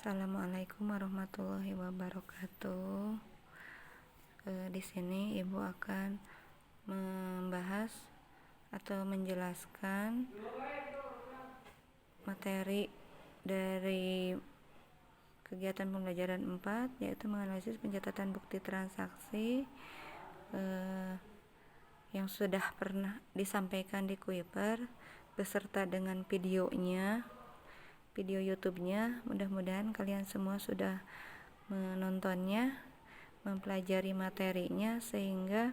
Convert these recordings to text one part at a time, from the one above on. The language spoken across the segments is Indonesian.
Assalamualaikum warahmatullahi wabarakatuh. Di sini Ibu akan membahas atau menjelaskan materi dari kegiatan pembelajaran 4, yaitu menganalisis pencatatan bukti transaksi yang sudah pernah disampaikan di Kuiper beserta dengan videonya, video YouTube-nya. Mudah-mudahan kalian semua sudah menontonnya, mempelajari materinya, sehingga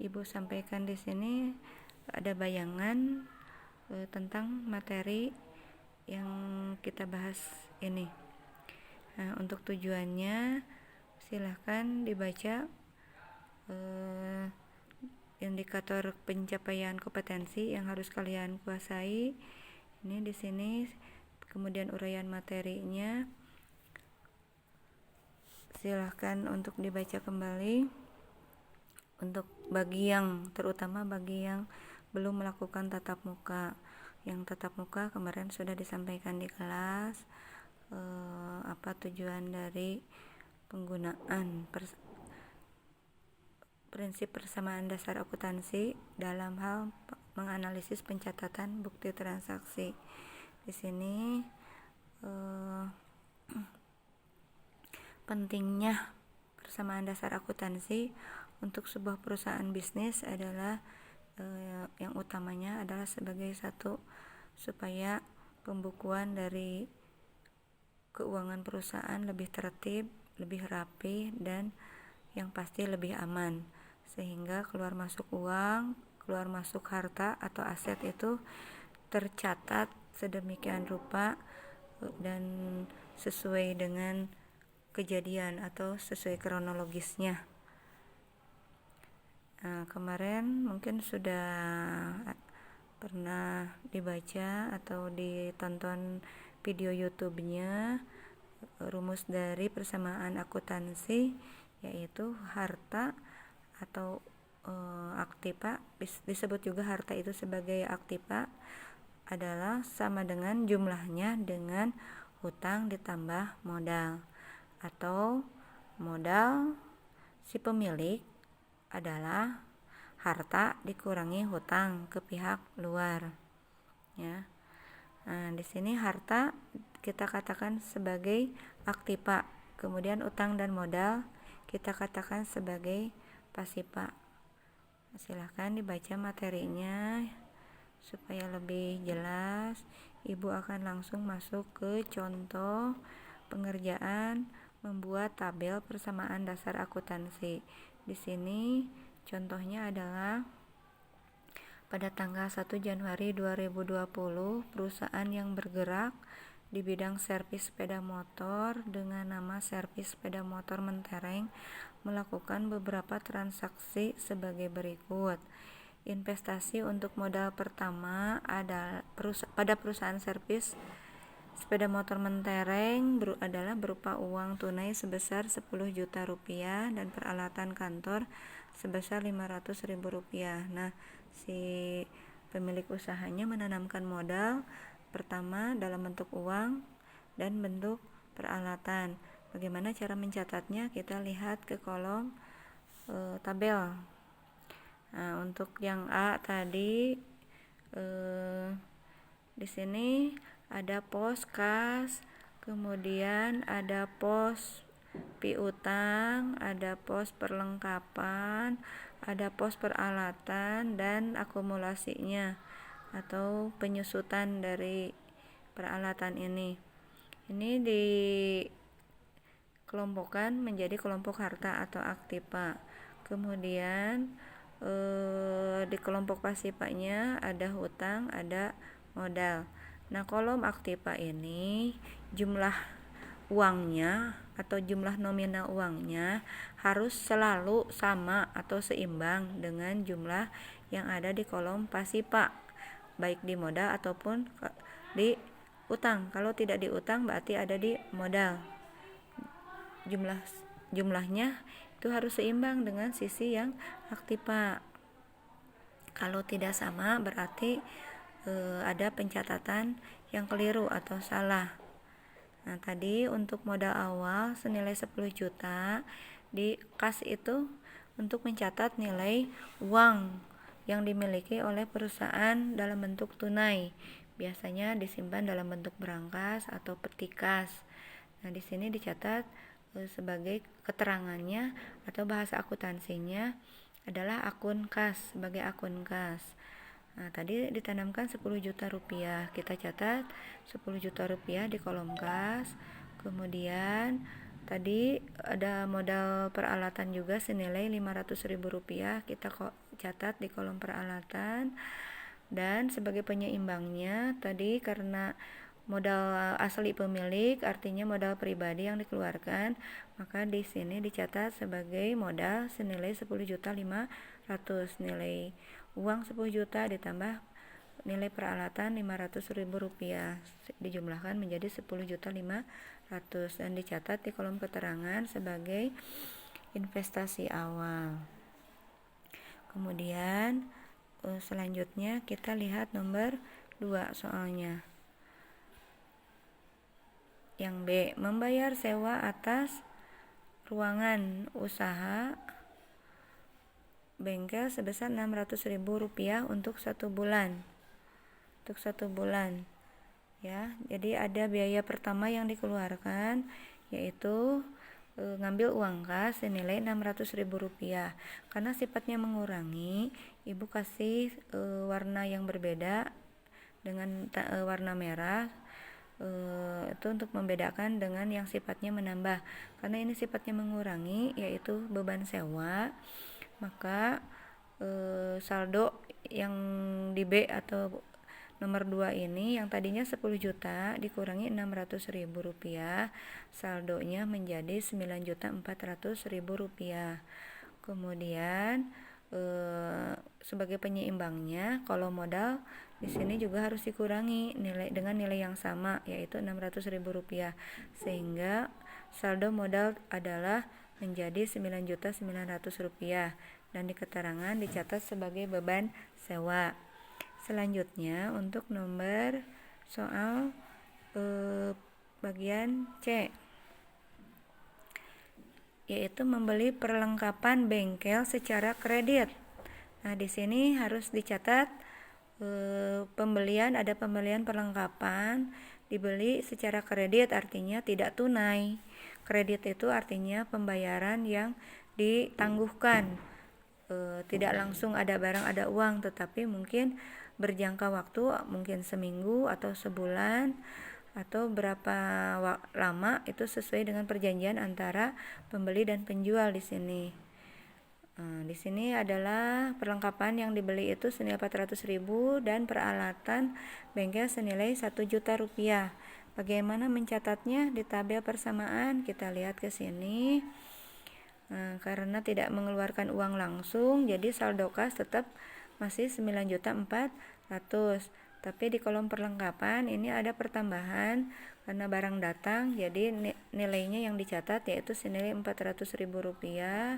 Ibu sampaikan di sini ada bayangan tentang materi yang kita bahas ini. Nah, untuk tujuannya silahkan dibaca indikator pencapaian kompetensi yang harus kalian kuasai. Ini di sini, kemudian uraian materinya silahkan untuk dibaca kembali. Untuk terutama bagi yang belum melakukan tatap muka. Yang tatap muka kemarin sudah disampaikan di kelas apa tujuan dari penggunaan prinsip persamaan dasar akuntansi dalam hal menganalisis pencatatan bukti transaksi. Di sini pentingnya persamaan dasar akuntansi untuk sebuah perusahaan bisnis adalah yang utamanya adalah sebagai satu, supaya pembukuan dari keuangan perusahaan lebih tertib, lebih rapi, dan yang pasti lebih aman, sehingga keluar masuk uang, keluar masuk harta atau aset itu tercatat sedemikian rupa dan sesuai dengan kejadian atau sesuai kronologisnya. Kemarin mungkin sudah pernah dibaca atau ditonton video YouTube-nya rumus dari persamaan akuntansi, yaitu harta atau aktiva, disebut juga harta itu sebagai aktiva, adalah sama dengan jumlahnya dengan hutang ditambah modal, atau modal si pemilik adalah harta dikurangi hutang ke pihak luar, ya. Nah, di sini harta kita katakan sebagai aktiva, kemudian utang dan modal kita katakan sebagai pasiva. Silahkan dibaca materinya supaya lebih jelas. Ibu akan langsung masuk ke contoh pengerjaan membuat tabel persamaan dasar akuntansi. Di sini contohnya adalah pada tanggal 1 Januari 2020, perusahaan yang bergerak di bidang servis sepeda motor dengan nama Servis Sepeda Motor Mentereng melakukan beberapa transaksi sebagai berikut. Investasi untuk modal pertama pada perusahaan servis sepeda motor Mentereng adalah berupa uang tunai sebesar 10 juta rupiah dan peralatan kantor sebesar 500 ribu rupiah. Nah, si pemilik usahanya menanamkan modal pertama dalam bentuk uang dan bentuk peralatan. Bagaimana cara mencatatnya? Kita lihat ke kolom tabel. Nah, untuk yang A tadi di sini ada pos kas, kemudian ada pos piutang, ada pos perlengkapan, ada pos peralatan dan akumulasinya atau penyusutan dari peralatan ini. Ini dikelompokkan menjadi kelompok harta atau aktiva. Kemudian di kelompok pasivanya ada hutang, ada modal. Nah, kolom aktiva ini jumlah uangnya atau jumlah nominal uangnya harus selalu sama atau seimbang dengan jumlah yang ada di kolom pasiva, baik di modal ataupun di utang. Kalau tidak di utang berarti ada di modal. Jumlahnya itu harus seimbang dengan sisi yang aktiva. Kalau tidak sama berarti ada pencatatan yang keliru atau salah. Nah, tadi untuk modal awal senilai 10 juta di kas itu untuk mencatat nilai uang yang dimiliki oleh perusahaan dalam bentuk tunai. Biasanya disimpan dalam bentuk berangkas atau peti kas. Nah, di sini dicatat sebagai keterangannya atau bahasa akuntansinya adalah akun kas, sebagai akun kas. Nah, tadi ditanamkan 10 juta rupiah. Kita catat 10 juta rupiah di kolom kas. Kemudian tadi ada modal peralatan juga senilai 500.000 rupiah. Kita catat di kolom peralatan. Dan sebagai penyeimbangnya tadi karena modal asli pemilik artinya modal pribadi yang dikeluarkan, maka di sini dicatat sebagai modal senilai 10.500.000, nilai uang 10 juta ditambah nilai peralatan 500.000 rupiah dijumlahkan menjadi 10.500.000 dan dicatat di kolom keterangan sebagai investasi awal. Kemudian selanjutnya kita lihat nomor 2 soalnya. Yang B, membayar sewa atas ruangan usaha bengkel sebesar 600.000 rupiah untuk 1 bulan. Untuk 1 bulan. Ya, jadi ada biaya pertama yang dikeluarkan yaitu ngambil uang kas senilai 600.000 rupiah. Karena sifatnya mengurangi, Ibu kasih warna yang berbeda dengan warna merah. Itu untuk membedakan dengan yang sifatnya menambah. Karena ini sifatnya mengurangi yaitu beban sewa, maka saldo yang di B atau nomor 2 ini yang tadinya 10 juta dikurangi 600.000 rupiah, saldonya menjadi 9.400.000 rupiah. Kemudian sebagai penyeimbangnya kalau modal di sini juga harus dikurangi dengan nilai yang sama yaitu 600.000 rupiah sehingga saldo modal adalah menjadi 9.900.000 rupiah dan di keterangan dicatat sebagai beban sewa. Selanjutnya untuk nomor soal bagian C yaitu membeli perlengkapan bengkel secara kredit. Nah, di sini harus dicatat ada pembelian perlengkapan dibeli secara kredit artinya tidak tunai. Kredit itu artinya pembayaran yang ditangguhkan. Tidak langsung ada barang ada uang, tetapi mungkin berjangka waktu, mungkin seminggu atau sebulan atau berapa lama, itu sesuai dengan perjanjian antara pembeli dan penjual di sini. Di sini adalah perlengkapan yang dibeli itu senilai 400.000 dan peralatan bengkel senilai 1 juta rupiah. Bagaimana mencatatnya? Di tabel persamaan kita lihat ke sini. Karena tidak mengeluarkan uang langsung, jadi saldo kas tetap masih 9.400.000. Tapi di kolom perlengkapan ini ada pertambahan karena barang datang, jadi nilainya yang dicatat yaitu senilai 400.000 rupiah.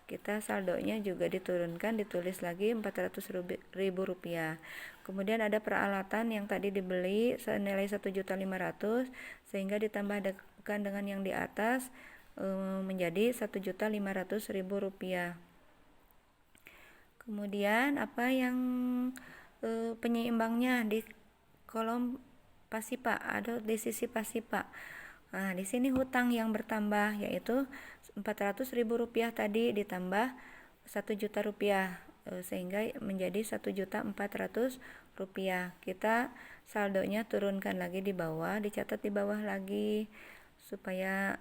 Kita saldonya juga diturunkan, ditulis lagi 400.000 rupiah. Kemudian ada peralatan yang tadi dibeli senilai 1.500.000 sehingga ditambahkan dengan yang di atas menjadi 1.500.000 rupiah. Kemudian apa yang penyeimbangnya di kolom pasipa atau di sisi pasipa. Nah, di sini hutang yang bertambah yaitu 400.000 rupiah tadi ditambah 1 juta rupiah sehingga menjadi 1.400.000 rupiah. Kita saldonya turunkan lagi di bawah, dicatat di bawah lagi supaya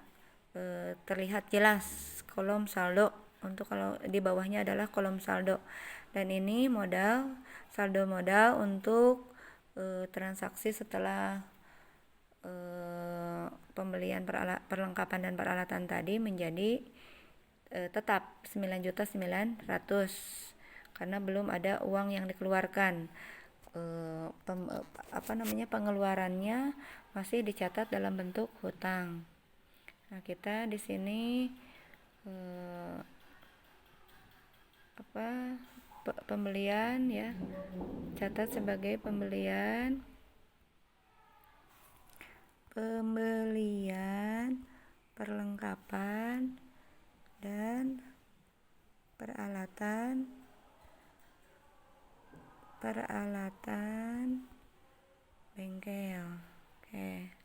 terlihat jelas kolom saldo. Untuk kalau di bawahnya adalah kolom saldo. Dan ini saldo modal untuk transaksi setelah pembelian perlengkapan dan peralatan tadi menjadi tetap 9.900.000 karena belum ada uang yang dikeluarkan. Pengeluarannya masih dicatat dalam bentuk hutang. Nah, kita di sini pembelian ya, catat sebagai pembelian perlengkapan dan peralatan bengkel. Oke.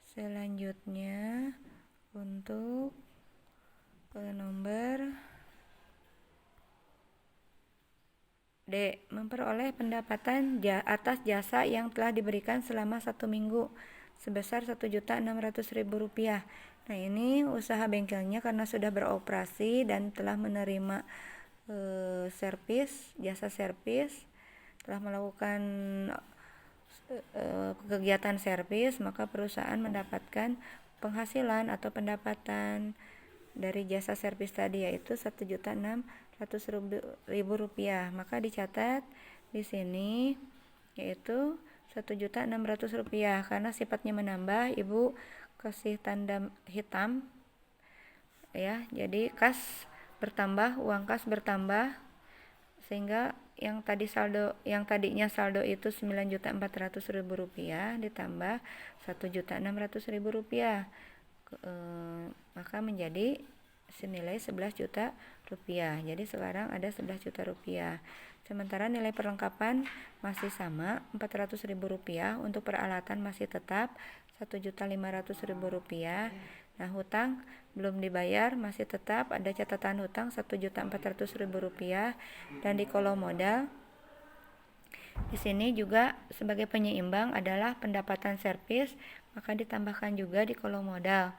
Selanjutnya untuk nomor D. Memperoleh pendapatan atas jasa yang telah diberikan selama 1 minggu sebesar Rp1.600.000. Nah, ini usaha bengkelnya karena sudah beroperasi dan telah menerima jasa servis, telah melakukan kegiatan servis, maka perusahaan mendapatkan penghasilan atau pendapatan dari jasa servis tadi yaitu Rp1.600.000. Maka dicatat di sini yaitu Rp1.600.000 karena sifatnya menambah. Ibu kasih tanda hitam ya, jadi kas bertambah, uang kas bertambah, sehingga yang tadinya saldo itu Rp9.400.000 ditambah Rp1.600.000, maka menjadi senilai Rp11 juta. Jadi sekarang ada Rp11 juta. Sementara nilai perlengkapan masih sama Rp400.000, untuk peralatan masih tetap Rp1.500.000. Nah, hutang belum dibayar masih tetap ada catatan hutang Rp1.400.000. Dan di kolom modal di sini juga sebagai penyeimbang adalah pendapatan servis, maka ditambahkan juga di kolom modal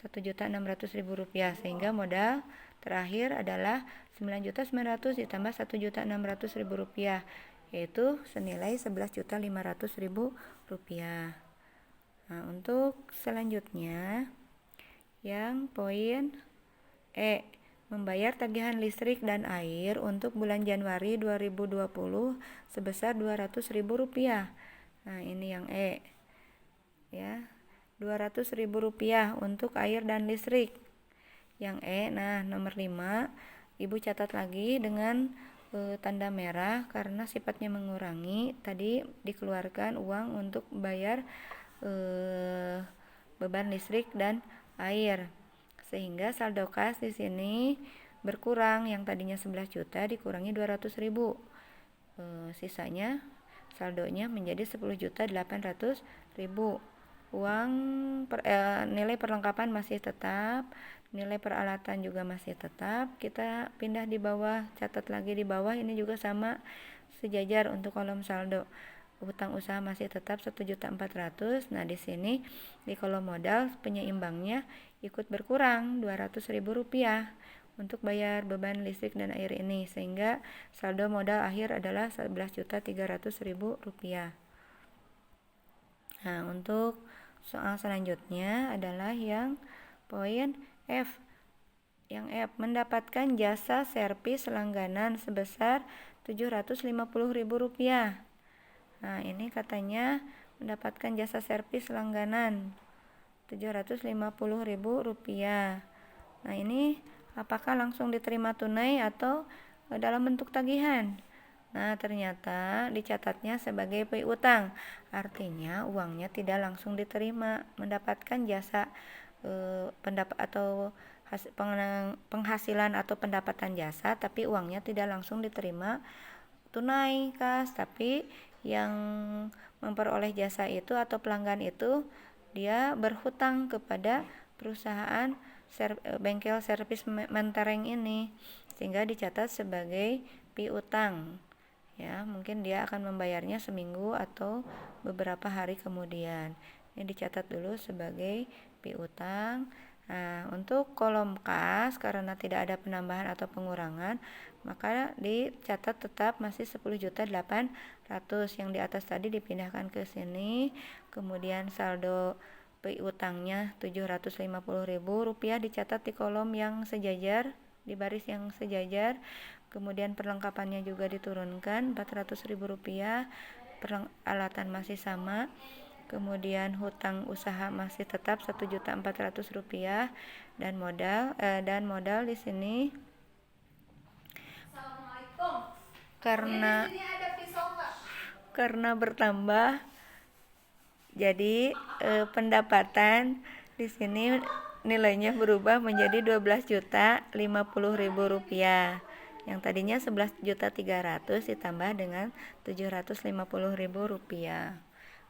Rp1.600.000, sehingga modal terakhir adalah Rp9.900.000 ditambah Rp1.600.000, yaitu senilai Rp11.500.000. Nah, untuk selanjutnya yang poin E, membayar tagihan listrik dan air untuk bulan Januari 2020 sebesar Rp200.000. Nah, ini yang E ya, Rp200.000 untuk air dan listrik. Yang E. Nah, nomor 5 Ibu catat lagi dengan tanda merah karena sifatnya mengurangi. Tadi dikeluarkan uang untuk bayar beban listrik dan air, sehingga saldo kas di sini berkurang. Yang tadinya 11 juta dikurangi 200.000, sisanya saldonya menjadi 10.800.000. Nilai perlengkapan masih tetap, nilai peralatan juga masih tetap. Kita pindah di bawah, catat lagi di bawah, ini juga sama sejajar untuk kolom saldo. Hutang usaha masih tetap 1.400.000. Nah, di sini di kolom modal penyeimbangnya ikut berkurang Rp200.000 untuk bayar beban listrik dan air ini, sehingga saldo modal akhir adalah Rp11.300.000. Nah, untuk soal selanjutnya adalah yang poin F. Yang F, mendapatkan jasa servis langganan sebesar Rp750.000. Nah, ini katanya mendapatkan jasa servis langganan Rp750.000. Nah, ini apakah langsung diterima tunai atau dalam bentuk tagihan? Nah, ternyata dicatatnya sebagai piutang. Artinya uangnya tidak langsung diterima, mendapatkan jasa penghasilan atau pendapatan jasa, tapi uangnya tidak langsung diterima tunai kas, tapi yang memperoleh jasa itu atau pelanggan itu dia berhutang kepada perusahaan bengkel servis mentereng ini, sehingga dicatat sebagai piutang ya. Mungkin dia akan membayarnya seminggu atau beberapa hari kemudian. Ini dicatat dulu sebagai piutang. Nah, untuk kolom kas karena tidak ada penambahan atau pengurangan, maka dicatat tetap masih 10.800.000. Yang di atas tadi dipindahkan ke sini. Kemudian saldo piutangnya Rp750.000 dicatat di kolom yang sejajar, di baris yang sejajar. Kemudian perlengkapannya juga diturunkan Rp400.000, peralatan masih sama. Kemudian hutang usaha masih tetap Rp1.400.000 dan modal di sini karena bertambah, jadi pendapatan Di sini nilainya berubah menjadi 12.050.000 rupiah. Yang tadinya 11.300.000 ditambah dengan 750.000 rupiah.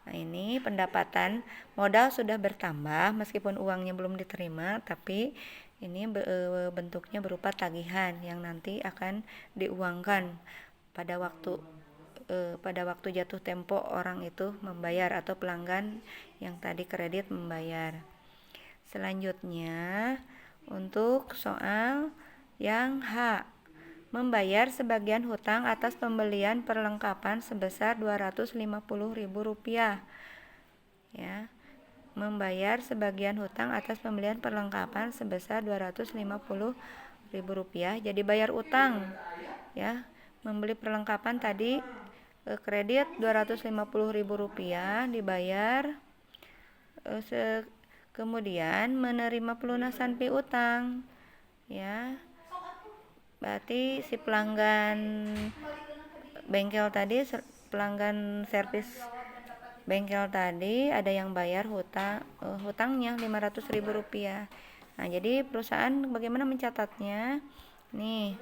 Nah, ini pendapatan modal sudah bertambah meskipun uangnya belum diterima, tapi ini bentuknya berupa tagihan yang nanti akan diuangkan pada waktu jatuh tempo orang itu membayar atau pelanggan yang tadi kredit membayar. Selanjutnya untuk soal yang H, membayar sebagian hutang atas pembelian perlengkapan sebesar Rp250.000. Ya, membayar sebagian hutang atas pembelian perlengkapan sebesar Rp250.000. Jadi bayar utang, ya, membeli perlengkapan tadi kredit Rp250.000 dibayar, kemudian menerima pelunasan piutang, ya. Berarti si pelanggan bengkel tadi, pelanggan servis bengkel tadi ada yang bayar hutangnya Rp500.000. Nah, jadi perusahaan bagaimana mencatatnya? Nih,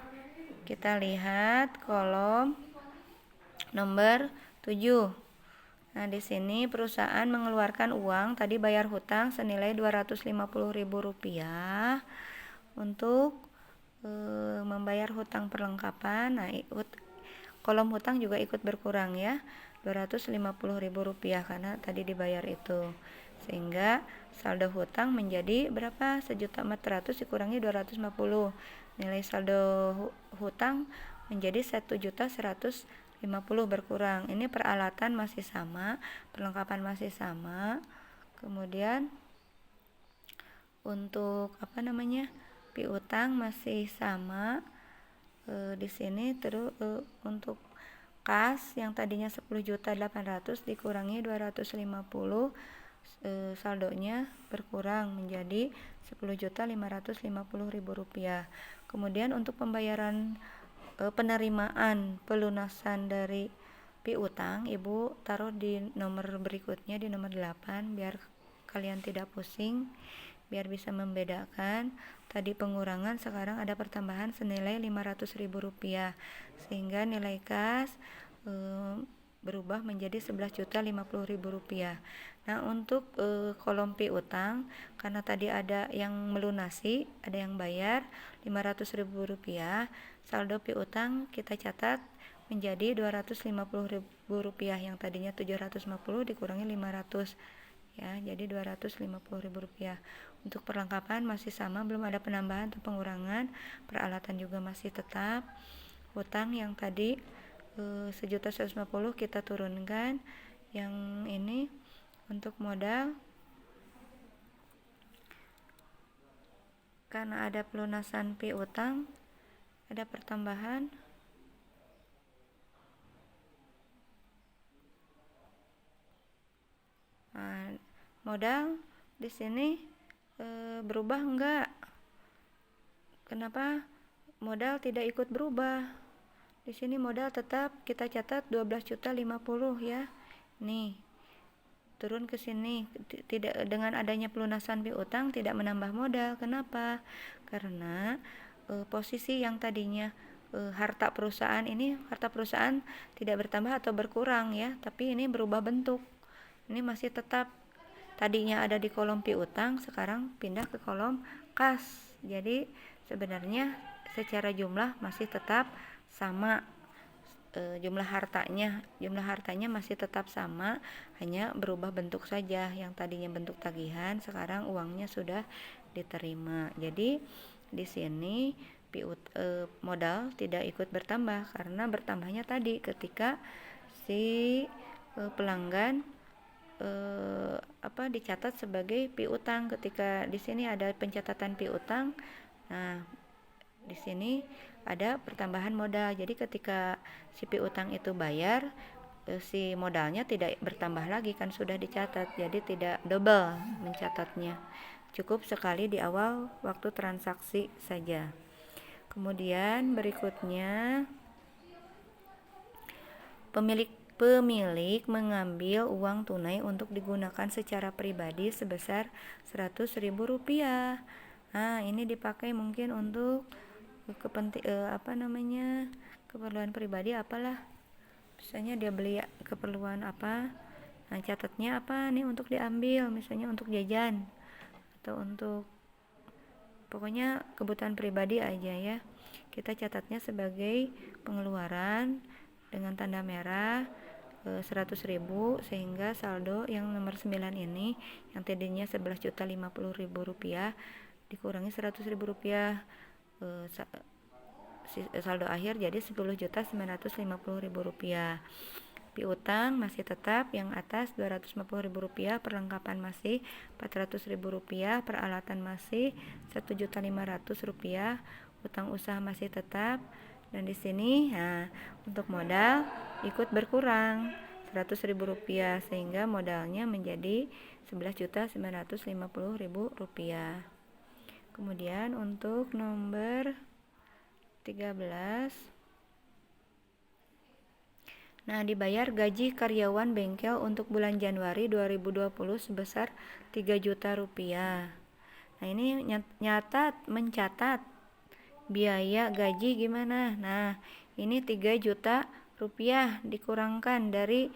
kita lihat kolom nomor 7. Nah, di sini perusahaan mengeluarkan uang tadi bayar hutang senilai Rp250.000 untuk membayar hutang perlengkapan. Nah, kolom hutang juga ikut berkurang, ya, Rp250.000 karena tadi dibayar itu, sehingga saldo hutang menjadi berapa? 1.400.000 dikurangi 250, nilai saldo hutang menjadi 1.150.000 berkurang. Ini peralatan masih sama, perlengkapan masih sama, kemudian untuk piutang masih sama. Di sini terus untuk kas yang tadinya 10.800.000 dikurangi 250, saldonya berkurang menjadi Rp10.550.000. Kemudian untuk pembayaran penerimaan pelunasan dari piutang, Ibu taruh di nomor berikutnya, di nomor 8, biar kalian tidak pusing, biar bisa membedakan. Tadi pengurangan, sekarang ada pertambahan senilai Rp500.000, sehingga nilai kas berubah menjadi Rp11.050.000. Nah, untuk kolom piutang, karena tadi ada yang melunasi, ada yang bayar Rp500.000, saldo piutang kita catat menjadi Rp250.000, yang tadinya 750 dikurangi 500, ya, jadi Rp250.000. Untuk perlengkapan masih sama, belum ada penambahan atau pengurangan. Peralatan juga masih tetap. Hutang yang tadi 1.150 kita turunkan. Yang ini untuk modal, karena ada pelunasan piutang, ada pertambahan. Nah, modal di sini berubah enggak? Kenapa modal tidak ikut berubah? Di sini modal tetap kita catat 12.050.000, ya. Nih, turun ke sini, tidak, dengan adanya pelunasan piutang tidak menambah modal. Kenapa? Karena posisi yang tadinya harta perusahaan tidak bertambah atau berkurang, ya, tapi ini berubah bentuk. Ini masih tetap tadinya ada di kolom piutang, sekarang pindah ke kolom kas. Jadi sebenarnya secara jumlah masih tetap sama, jumlah hartanya masih tetap sama, hanya berubah bentuk saja. Yang tadinya bentuk tagihan, sekarang uangnya sudah diterima. Jadi di sini modal tidak ikut bertambah, karena bertambahnya tadi ketika si pelanggan dicatat sebagai piutang. Ketika di sini ada pencatatan piutang, nah di sini ada pertambahan modal. Jadi ketika si piutang itu bayar, si modalnya tidak bertambah lagi, kan sudah dicatat, jadi tidak double mencatatnya, cukup sekali di awal waktu transaksi saja. Kemudian berikutnya, pemilik pemilik mengambil uang tunai untuk digunakan secara pribadi sebesar Rp100.000. Nah, ini dipakai mungkin untuk keperluan pribadi apalah. Misalnya dia beli keperluan apa. Nah, catatnya apa nih untuk diambil, misalnya untuk jajan atau untuk pokoknya kebutuhan pribadi aja ya. Kita catatnya sebagai pengeluaran dengan tanda merah 100.000, sehingga saldo yang nomor 9 ini yang tadinya Rp11.050.000 dikurangi Rp100.000, saldo akhir jadi Rp10.950.000. Piutang masih tetap yang atas Rp250.000, perlengkapan masih Rp400.000, peralatan masih Rp1.500.000, utang usaha masih tetap. Dan di sini untuk modal ikut berkurang Rp100.000 sehingga modalnya menjadi Rp11.950.000. Kemudian untuk nomor 13, dibayar gaji karyawan bengkel untuk bulan Januari 2020 sebesar Rp3 juta. Nah, ini mencatat biaya gaji gimana? Nah, ini Rp3 juta dikurangkan dari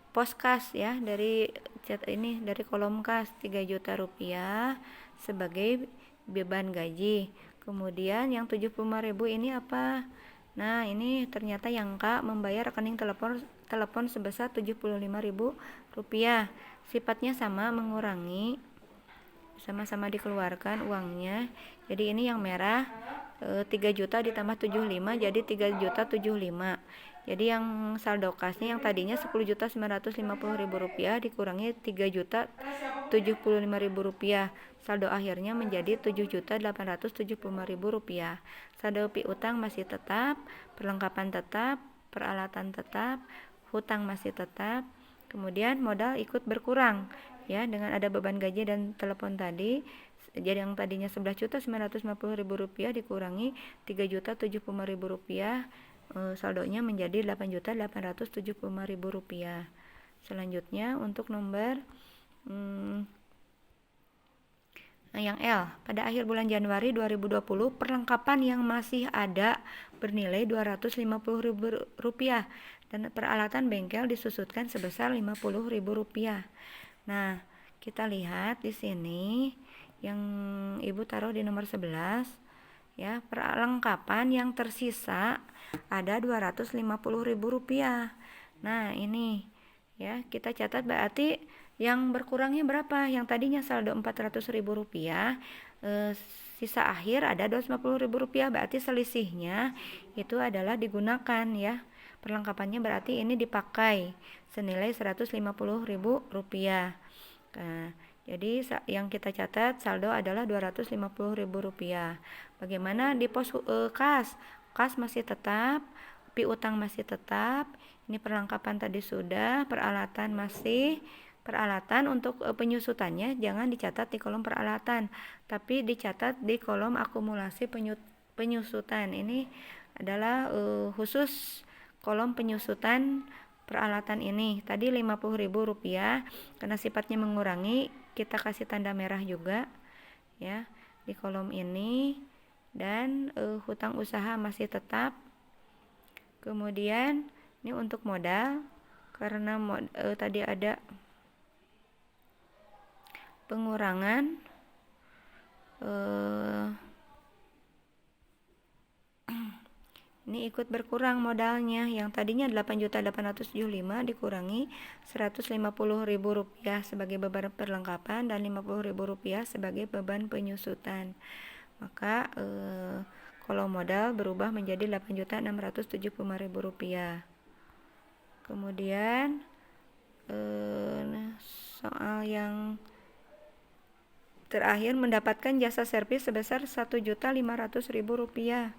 pos kas ya, dari kolom kas Rp3 juta sebagai beban gaji. Kemudian yang Rp75.000 ini apa? Nah, ini ternyata yang K membayar rekening telepon sebesar Rp75.000. Sifatnya sama, mengurangi, sama-sama dikeluarkan uangnya. Jadi ini yang merah 3 juta ditambah 75 jadi Rp3.075. Jadi yang saldo kasnya yang tadinya Rp10.950.000 dikurangi Rp3.075.000. Saldo akhirnya menjadi Rp7.875.000. Saldo piutang masih tetap, perlengkapan tetap, peralatan tetap, hutang masih tetap. Kemudian modal ikut berkurang ya, dengan ada beban gaji dan telepon tadi. Jadi yang tadinya Rp11.950.000 dikurangi Rp3.075.000, saldonya menjadi Rp8.875.000. Selanjutnya untuk nomor yang L, pada akhir bulan Januari 2020 perlengkapan yang masih ada bernilai Rp250.000 dan peralatan bengkel disusutkan sebesar Rp50.000. Nah, kita lihat di sini yang Ibu taruh di nomor 11 ya, perlengkapan yang tersisa ada Rp250.000. Nah, ini ya, kita catat berarti yang berkurangnya berapa? Yang tadinya saldo Rp400.000, sisa akhir ada Rp250.000, berarti selisihnya itu adalah digunakan ya. Perlengkapannya berarti ini dipakai senilai Rp150.000. Nah, jadi yang kita catat saldo adalah Rp250.000. Bagaimana di pos kas? Kas masih tetap, piutang masih tetap. Ini perlengkapan tadi sudah, peralatan masih. Peralatan untuk penyusutannya jangan dicatat di kolom peralatan, tapi dicatat di kolom akumulasi penyusutan. Ini adalah khusus kolom penyusutan peralatan ini. Tadi Rp50.000 karena sifatnya mengurangi, kita kasih tanda merah juga ya di kolom ini. Dan hutang usaha masih tetap. Kemudian ini untuk modal, karena tadi ada pengurangan ini ikut berkurang modalnya. Yang tadinya Rp8.875.000 dikurangi Rp150.000 sebagai beban perlengkapan dan Rp50.000 sebagai beban penyusutan. Maka kalau modal berubah menjadi Rp8.675.000. Kemudian soal yang terakhir, mendapatkan jasa servis sebesar Rp1.500.000.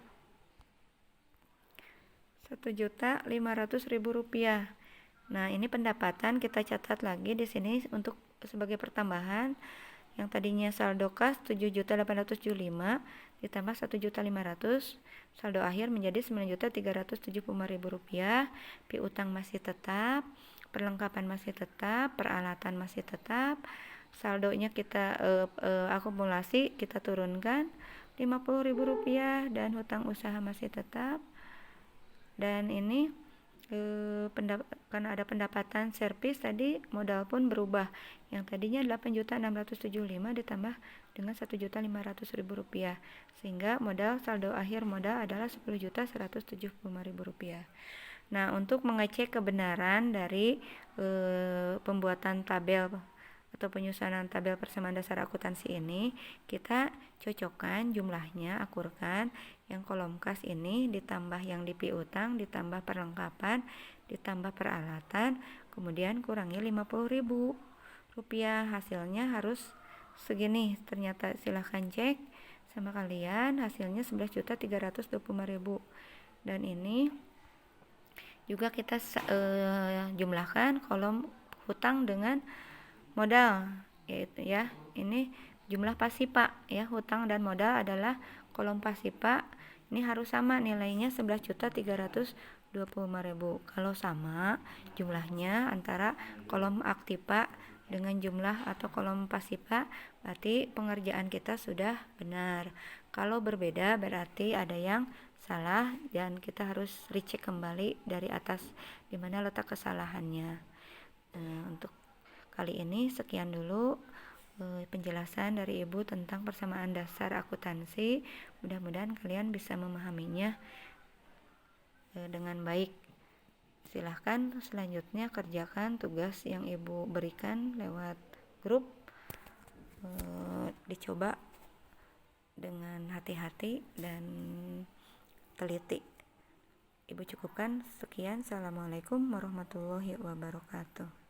Rp1.500.000. Nah, ini pendapatan kita catat lagi di sini untuk sebagai pertambahan. Yang tadinya saldo kas Rp7.875 ditambah 1.500.000, saldo akhir menjadi Rp9.375.000. Piutang masih tetap, perlengkapan masih tetap, peralatan masih tetap. Saldonya kita akumulasi kita turunkan Rp50.000 dan hutang usaha masih tetap. Dan ini karena ada pendapatan servis tadi, modal pun berubah. Yang tadinya Rp8.675.000 ditambah dengan Rp1.500.000, sehingga modal saldo akhir modal adalah Rp10.175.000. Nah, untuk mengecek kebenaran dari pembuatan tabel atau penyusunan tabel persamaan dasar akuntansi ini, kita cocokkan jumlahnya, akurkan yang kolom kas ini ditambah yang di piutang, ditambah perlengkapan, ditambah peralatan, kemudian kurangi Rp50.000. Hasilnya harus segini. Ternyata silahkan cek sama kalian, hasilnya Rp11.325.000. Dan ini juga kita jumlahkan kolom hutang dengan modal, yaitu ya, ini jumlah pasipa ya, hutang dan modal adalah kolom pasipa. Ini harus sama nilainya Rp11.325.000. Kalau sama jumlahnya antara kolom aktiva dengan jumlah atau kolom pasipa, berarti pengerjaan kita sudah benar. Kalau berbeda berarti ada yang salah dan kita harus recheck kembali dari atas di mana letak kesalahannya. Untuk kali ini sekian dulu penjelasan dari Ibu tentang persamaan dasar akuntansi. Mudah-mudahan kalian bisa memahaminya dengan baik. Silahkan selanjutnya kerjakan tugas yang Ibu berikan lewat grup. Dicoba dengan hati-hati dan teliti. Ibu cukupkan sekian. Assalamualaikum warahmatullahi wabarakatuh.